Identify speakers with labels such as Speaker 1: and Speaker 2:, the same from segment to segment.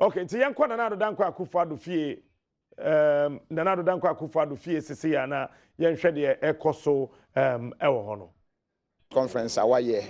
Speaker 1: Okay, nti yankwa Nana Addo dankwa akufo fie Nana Addo dankwa akufo fie sisi ya na yenhwe de ekoso ewo ho no
Speaker 2: conference awaye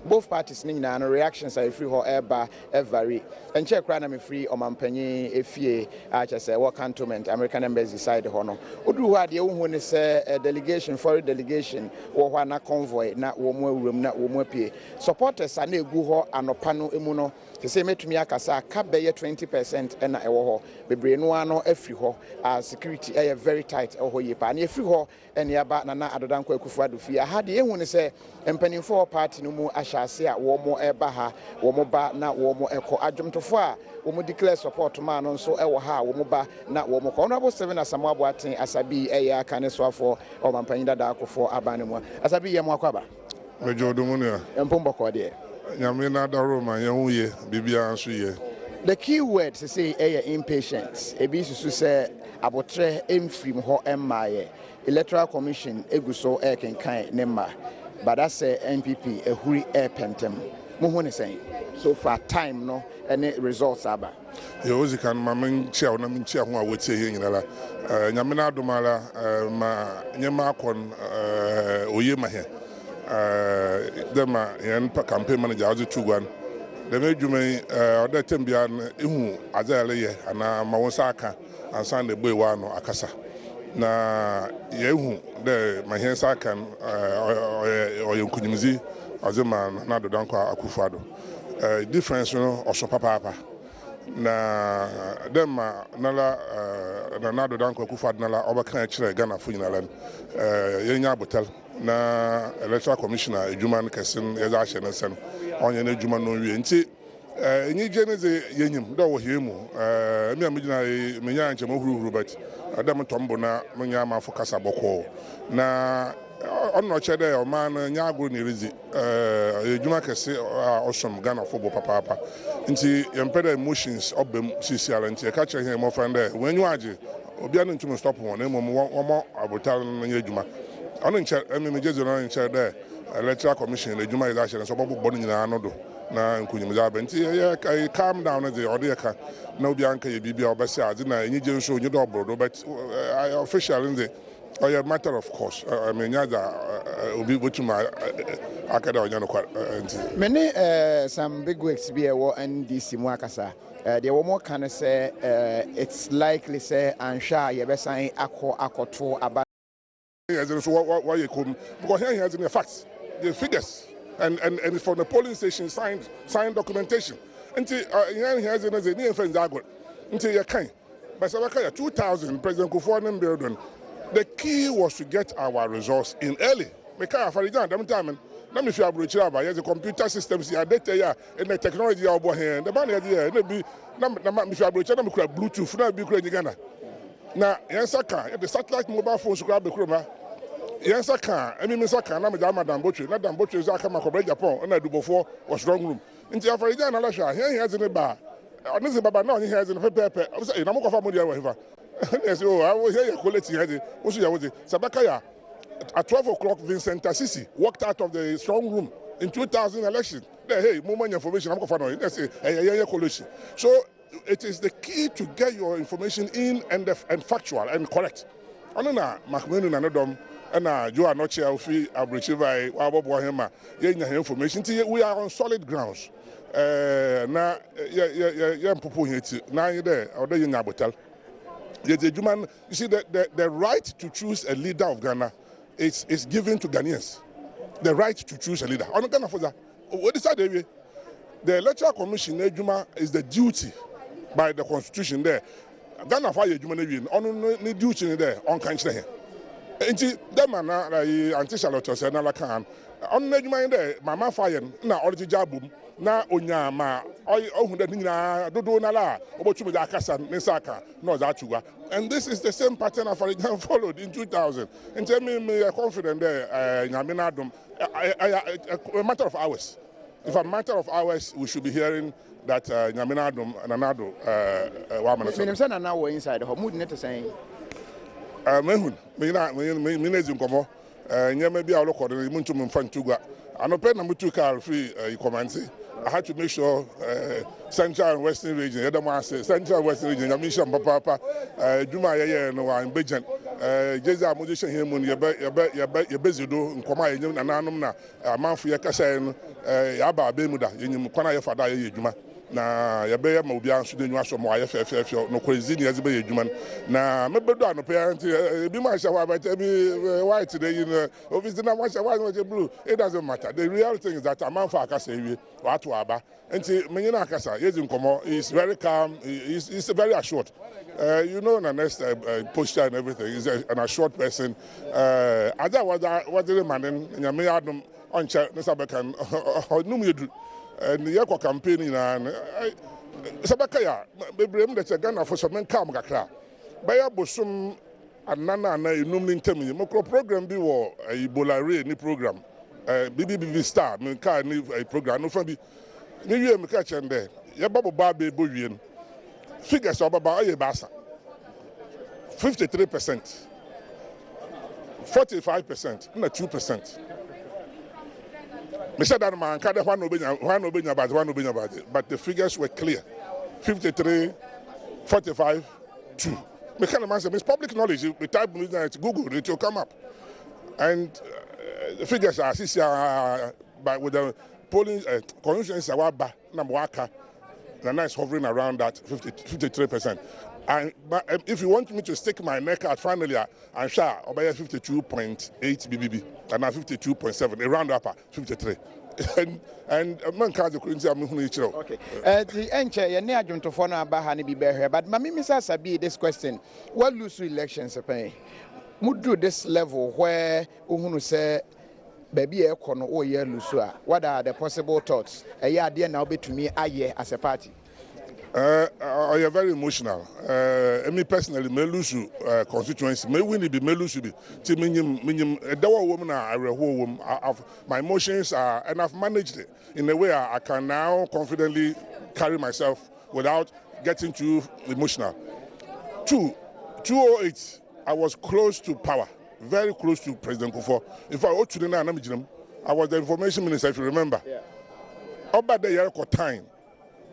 Speaker 2: both parties ni nyina no reactions are free ho eba every and check na me free omampanyi efie a chese work cantonment American embassy side ho no odu ho ade wo ne say delegation foreign delegation wo ho na convoy na wo mu awuram na wo mu apie supporters na egu ho anopa no emu no te say metumi akasa ka be 20% na ewo ho bebre no ano afri ho security very tight ho yepa na afri ho ene aba Nana Addo dankwa akufo fie ha de ehu ne say empanimfo party no mu ahyase a wo mo eba ha wo mo ba na wo mo eko adwomtofo a wo mo declare support ma no nso ewo ha wo mo ba na wo mo honorable 7 asamo aboaten asabi aka ne soafo o mampanyi dada akofo abane mu asabi ye mo akwaba
Speaker 3: mejo domu ne
Speaker 2: empomboko de
Speaker 3: nyame na daro ma ye huye bibia nso ye.
Speaker 2: The key word to say impatience ebi susu say abotre emfrim ho emmaye electoral commission eguso kenkan ne ma but that's NPP ehuri pentem mo ho ne say so far time no any results aba
Speaker 3: yo zikan ma men chia na men chia ho a wotie he nyinala nyame na adomala ma nyema akon oye ma he dem yen campaign manager azu tugwan dem edwumen oda tembia ehu azale ye ana ma won saka ansan de boy wa no akasa na yehu de mahen sakan oyenkunyimzi azema Nana Addo dankwa akufo Addo difference no oso papa na dem nala Nana Addo dankwa akufo Addo nala obaka kire Ghana fo nyinala yenya abotel na electoral commissioner edwuma kesen yeza ahye ne sen onye na edwuma no wie nti enyi jeneze yenyim do wo hiemu mi amigina menya nche mohuru but adam tombo na menya amafo kasa boko na onno chede o man nya agro ni rezi edwuma kese osom Ghana football papa nti yempeda emotions obem sisiala nti ka che he mo friend wenyu age obi anu ntum stop won na mo abotal nya edwuma onu nche mejezo na nche de electoral commission edwuma is actually so bobo nyina no do na nkunyimza benti ya calm down na the odeka na obi anka ye bibia obese ade na enyije nso onye do obrodo but official in the matter of course I mean yaza obi botuma akada onya no kwa
Speaker 2: many some big weeks be wo NDC mu akasa the wo mo kan say it's likely say ansha ye besan akoto aba
Speaker 3: yes so why you come because here has the facts the figures and from the polling station signed documentation. Until here has a new friends agor. Until you can. But 2000 President Kufuor building. The key was to get our results in early. Because for example, time let if you have reached out the computer systems here, data and the technology over here. The man here, maybe if you have reached out Bluetooth, now be creating Ghana. Now, the satellite mobile phones grab the chroma. Yes, I can. I mean, I can. I'm a Madam Butcher. Not Madam Butcher is a Kamako Japan, and I do before was wrong room. In the African Alasha, here he has in a bar. Honestly, Baba now he has in a paper. I was saying, I'm going to family however. Yes, oh, I was here quality. Also, I was Sabakaya at 12 o'clock. Vincent Assisi walked out of the strong room in 2000 election. Hey, moment information. I'm going to find out. Hey, coalition. So it is the key to get your information in and factual and correct. Anona Mahmenu Nanodom. And you are not here free abrichive wabo hema yenya information we are on solid grounds na ya mpopo heti na there odo yenya botel you see the right to choose a leader of Ghana is given to Ghanaians. The right to choose a leader on Ghana for that what decide the electoral commission is the duty by the constitution there Ghana for ejuma na wi on duty there on kan here. Nti dem na anti-Charlotte say na la kan on na adwuma dey mama fire na origija bom na onya ma ohun da nyina dodo na la obotumi da akasa ne saka no za tuwa and this is the same pattern of African followed in 2000 nti me confident there nyame na adom a matter of hours if a matter of hours we should be hearing that nyame na adom Nana Addo wa mana
Speaker 2: so na wo inside ho mood net saying
Speaker 3: mehun me na zinkomo nyama bia lo kodere mu ntum mfa ntugwa anope na mutu car free command I had to make sure Central and Western region, Central and Western region, Yamisha Papa, Juma no in Bejan, Jeza Musician here, you're busy do, Koma, and Ananumna, Manfu Yakasa, Yaba Bemuda, in Kwana Fada Juma. Na yabe ma obi anso de nwa so mo ayefefefio no crazy ni azibe yeduman na mebedo no parent bi ma sha wa but white today you know obviously na ma sha wa no blue it doesn't matter. The real thing is that a man for akasa ewie watu aba enti menyina akasa yezi nkomo is very calm, he's very assured. You know, the next posture and everything is an assured person. Ada was the man in Nana Addo on chat Nesabekan Numudu. And the Yako campaign and Sabakaya, baby, that's a gun for some calm gakra. Baya Bosum and Nana Numing Temi, Moko program be war a Ebola ni program. BBB Star, Minka ni a program, no from the New Year Mikach and there. Yababo Babe Bovian. Figures of about a bassa 53%, 45%, and 2%. Mr. Darman, but the figures were clear 53, 45, 2. It's public knowledge. You type it, Google, it will come up. And the figures are with the polling constituency, Nana is hovering around that 53%. And if you want me to stick my neck out, finally, I'm sure I'll buy 52.8 BBB and now 52.7, around upper 53. And man can't do it.
Speaker 2: Okay. The enche you near John to phone about Hani be here, but Mami Misa Sabi this question: what lose elections? Would do this level where Uhunu say. Baby, Ekono or year Lusua. What are the possible thoughts? A year dear now be to me a year as a party.
Speaker 3: I am very emotional. Me personally, me lusu constituency. Me win be me lusu be. Ti minim a dawa woman I woman. My emotions are, and I've managed it in a way I can now confidently carry myself without getting too emotional. 2008, I was close to power. Very close to President Kufuor. In fact, I was the information minister, if you remember.
Speaker 2: Yeah.
Speaker 3: About the year time,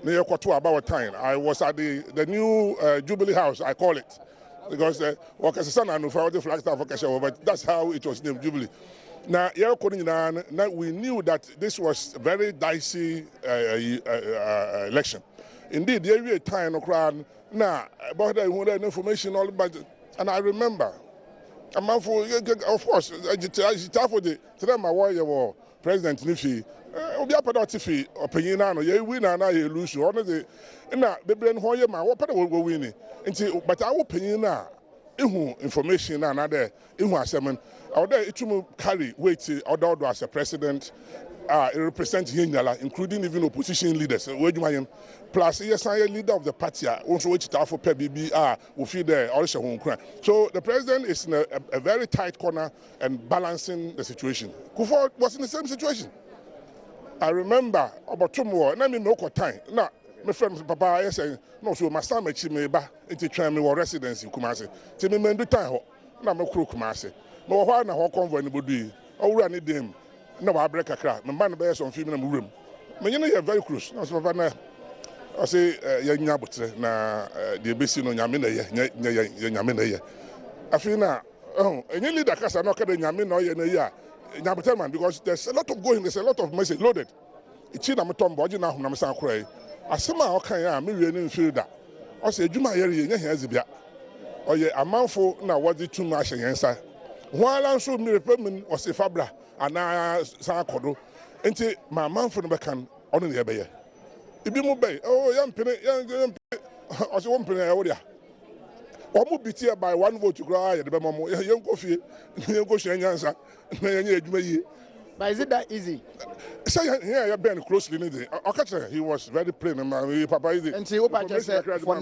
Speaker 3: about time, I was at the new Jubilee House, I call it, because the but that's how it was named, Jubilee. Now, we knew that this was a very dicey election. Indeed, there was a time about the information all about, and I remember. Of course, my warrior President Nifi, Obiapadatif, opinion, you win and I lose you. Honestly, now, baby, and Hoya, my what will go winning. But our opinion now, information and other, it will carry weight or as a president. Represent Hinyala, including even opposition leaders. Plus, yes, I am leader of the party. Also, which for PBB will feel there also home crime. So the president is in a very tight corner and balancing the situation. Kufuor was in the same situation. I remember about 2 more. And I mean, no time. Now, my friend Papa is saying, no, so my son makes me back into trying me residency. Kumasi. Tell me, man, do time. Now, I'm a crook, Kumasi. No, why not convoy anybody? Oh, we need them. No, I break a crack. My man bears on female room. But you know, you're very close. I say, young Yabutre, na the Bessin on Yamina. I feel now, oh, and you lead the Casa Noka and Yamin or Yania, Yabuterman, because there's a lot of going, there's a lot of message loaded. It's in a Tom Bodge now, Namasan Cray. I somehow can million feel that. I say, Juma Yeri, has a or a mouthful now, what did too much answer? While I'm so many women was a fabra. And I saw Kodo. And my man for the bacan on the Abbey. If you move by, oh, young penny, young as one penny, or move be here by 1 vote to cry at the Bamo, young coffee, young Goshen answer.
Speaker 2: But is it that easy?
Speaker 3: Say, yeah, you've been closely needed. He was very plain. And my papa is
Speaker 2: and see what I just said for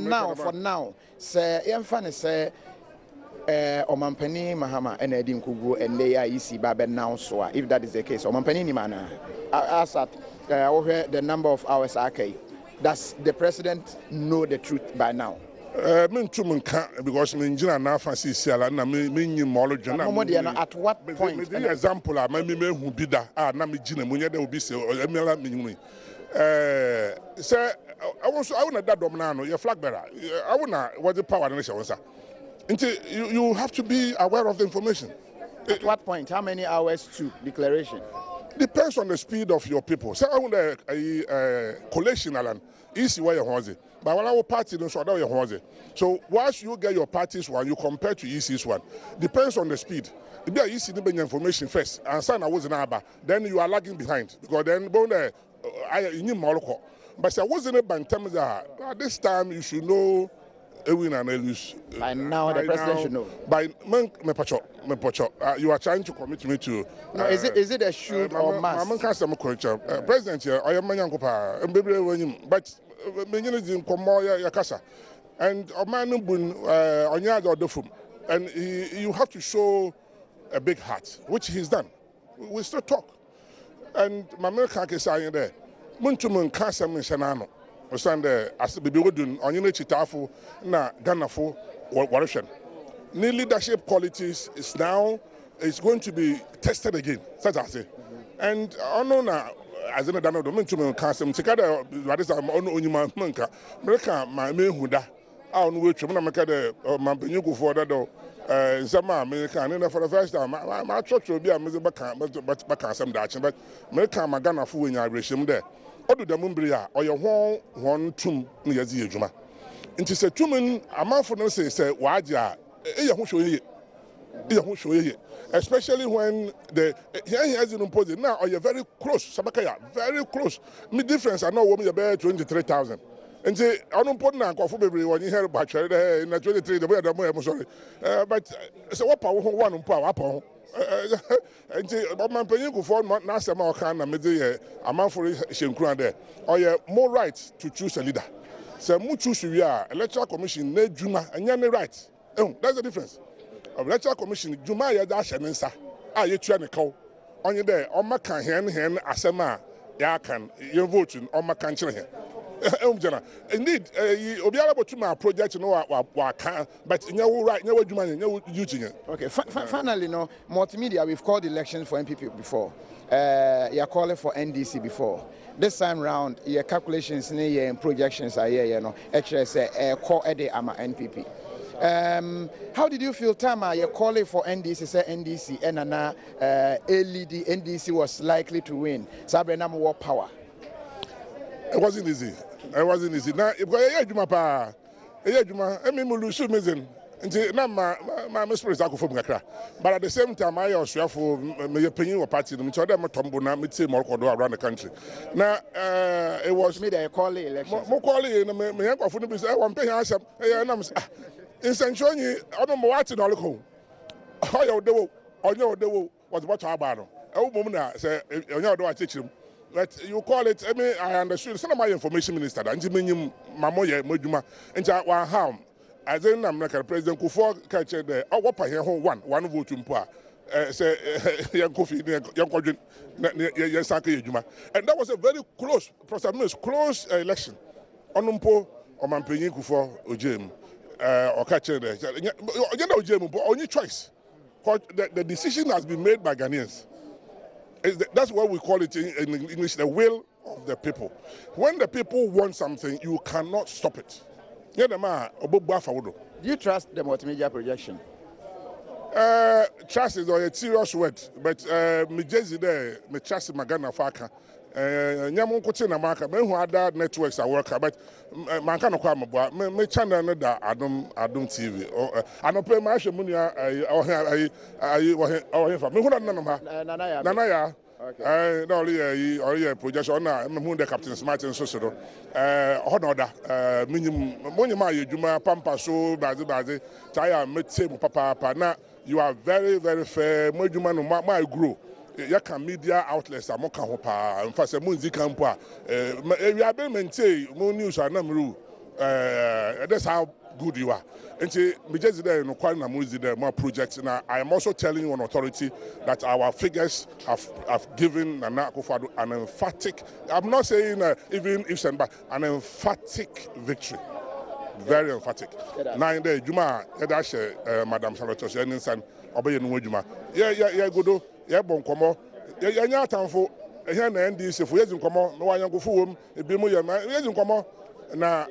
Speaker 2: now, say, young funny say. Omampani Mahama and Edim Kugu and Leia Isi Baba now so if that is the case. Omampani Mana asked over the number of hours okay. Does the president know the truth by now?
Speaker 3: Because me engineer na fancy siala na me knowledge na.
Speaker 2: At what point?
Speaker 3: Me example a me hu bi da na me gina munye da obi se emela me say I want that dom na no your flag bearer. I want what the power nation was. You have to be aware of the information.
Speaker 2: At what point? How many hours to declaration?
Speaker 3: Depends on the speed of your people. So I want a collation alan. Easy way you it. But when our party don't sort out your horse. So once you get your party's one, you compare to EC's one. Depends on the speed. If you are EC information first, and sign I was in Abba, then you are lagging behind. Because then I need more. But I wasn't a terms that at this time you should know a win and a lose.
Speaker 2: By now the president should know.
Speaker 3: By you are trying to commit me to.
Speaker 2: No, is it a shoot or must?
Speaker 3: President here, I am Manyankopa, and baby, but in Komoya Yakasa. And a man on yard or the food. And you have to show a big heart, which he's done. We still talk. And my American is saying there, Muntumun Kasam in Shanano. Sunday, as the baby would do on your chitafu, na Ganafo, or Warishan. New leadership qualities is now going to be tested again, such as I say. And I know now, as in a dano dominum Kasam, Tikada, Radis, I'm on Unimanka, America, my main Huda, on which I'm going to Mampenuku for that door. Some American, and for the first time, my church will be a miserable but some Dutch, but America, Magana Fu in Irish there. Odu da mumbria or your one tum near the Juma. Into say tumen a man for no say waja especially when the here has imposed now or you're very close, Sabakaya, very close. Me difference I know woman about 23,000. And say unimportant and coffee when you hear about in the 23 the way I'm sorry. But so what power one power upon. But my opinion go for now some kind of media a man for Shenkran there. Or you more rights to choose a leader. So mu choose we are electoral commission ne Juma and you right. That's the difference. Of electoral commission Juma ya dash and sa. You try to call on you there. On my can hen asema ya can you voting on my country here. Indeed, you'll be able to my project to know what can, but in your right, no using it. Okay,
Speaker 2: finally, no multimedia. We've called elections for MPP before. You're calling for NDC before. This time round, your calculations and projections are here, you know. Actually, say call Ede ama NPP. How did you feel, Tama? You're calling for NDC, say NDC, and Nana LED NDC was likely to win. Sabrina more power.
Speaker 3: It wasn't easy. Now, if I had Juma, I mean, Mulusu Mizin, and now my mistress I go from Gakra. But at the same time, I also for my opinion or party, which other Tombona, me say more around the country. Now, it was
Speaker 2: me that call election.
Speaker 3: More calling, and my uncle for the I want to pay us. And I'm in Sanchoni, I don't know what's in all the home. How you do, or you was what about. Oh, woman, say, you know, I teach him. But you call it, I mean, I understood. Some of my information minister, and Jimmy Mamoya, Mojuma, and one harm. As in American President Kufuor catch the what here one vote in poor. Say, young Kofi, young Kodjin, Yansaki Juma. And that was a very close, close election. Onumpo, or Mampini Kufuor, or Jim, or catching the, you know, Jim, only choice. The decision has been made by Ghanaians. That's what we call it in English, the will of the people. When the people want something, you cannot stop it. Do
Speaker 2: you trust the multimedia projection?
Speaker 3: Trust is a serious word, but me just there, me trust Magana Faka. Nyamu kuti na marka, me who other networks are working, but man can't come about me channel that Adom TV. I don't pay my money. Me who Nana Addo. No, projection na me the Captain Smart and so. Honoda minimum Juma pampa so bazi taya me papa na you are very very fair. My Juma no my grow. You can media outlets are more pa in fact music camp we are being maintain more news are number that's how good you are. And me just there no quite na music there more projects. Now I am also telling you on authority that our figures have given Nana Addo an emphatic, I'm not saying even if but an emphatic victory. very emphatic. Nine day Juma, Yadash, Madam Salatos, Yaninsan, Obey no Juma. Yeah, Godo, Boncomo, Yanyatanfo, a hand and this if we hasn't come on, no one go for him, a bimu, hasn't come on. Na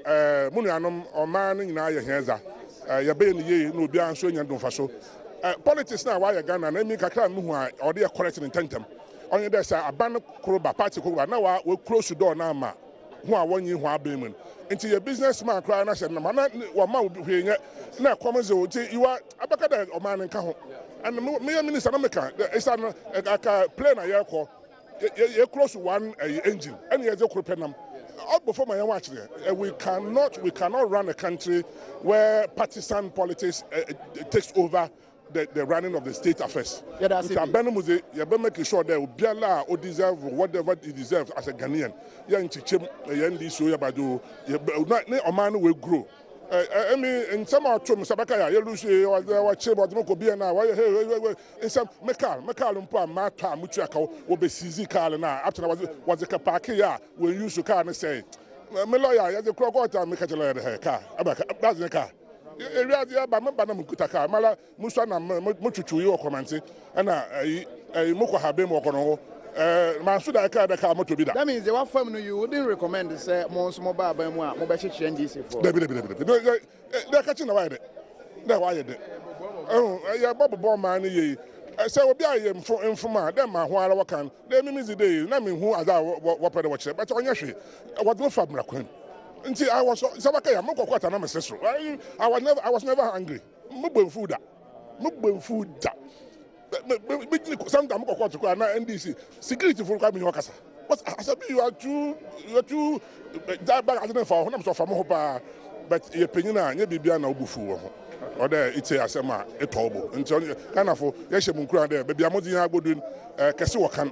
Speaker 3: Munianum or man in Aya Hanza, Yabe ye no be answering and don't faso. Politics now, why Ghana, and make a crime or they are correcting in tentum. Only there's a ban Kuroba party Kuroba. Now we'll close the door now, who are 1 year who are beaming. Into your businessman crying, I said, no, man, what man will be hearing it. Now, come as you are a back or man in Cajon. And me, Minister America, it's a plane a year call. You're close to one engine, and you're a penum. Up before my watch there, we cannot run a country where partisan politics takes over the running of the state affairs. Yeah, that's it. You're making sure that Obiala or deserve whatever he deserves as a Ghanaian. Yeah, in Chichim, Yendi Soya Badu, Oman will grow. I mean, in some of them, Sabaka, you lose your chamber, Mokobia now. In some Mekal, Mata, Muchako, will be Sizi Carl now. After was a Kapakia, will use your car and say, Meloya, as a crocodile, make a car, about the car. Area by Mamma Kutaka, Mala, Musana, Muchu, your commenting, and a Moko Habem or Mansuda car the car to be that. That means the one family you wouldn't recommend to say Mons Mobile by Mobile changes for. They're catching away. They're wired. Oh, yeah, Bob Bomb man. I say, I am from them, while I can. They mean the day, I mean, who are what I watch, but on your street, I was no fabric. Until I was Sabaka, I'm not quite an sister. I was never hungry. Mubble food. Sometimes I'm going to NDC security for coming to Wakasa. But I said, you are too that bad. I don't know for I'm so familiar, but your opinion, you be an obufu. Or there it's a sema a tobo. Until kind of yes, I'm crying there. Baby, I'm not doing Kasuakan.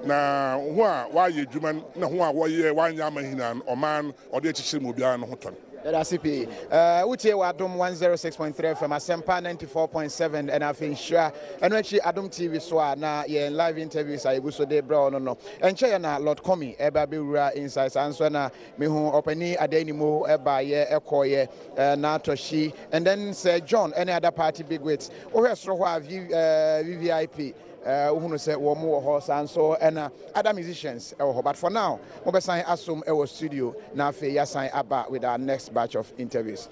Speaker 3: Na why you human? Na why Yaman or man or the Chimubian Hoton.
Speaker 2: That's it. Uche Adom 106.3 from Asempa 94.7 and I think sure. And actually Adom TV so na ye live interviews I go so de bra no. And check na Lord Komi eba be wura insights answer na me hu opani adenimo eba ye ekoye na toshi and then Sir John any other party big weights. O hwesro ho VVIP who say one more horse and so and other musicians. But for now, we sign Asum our studio now. We sign about with our next batch of interviews.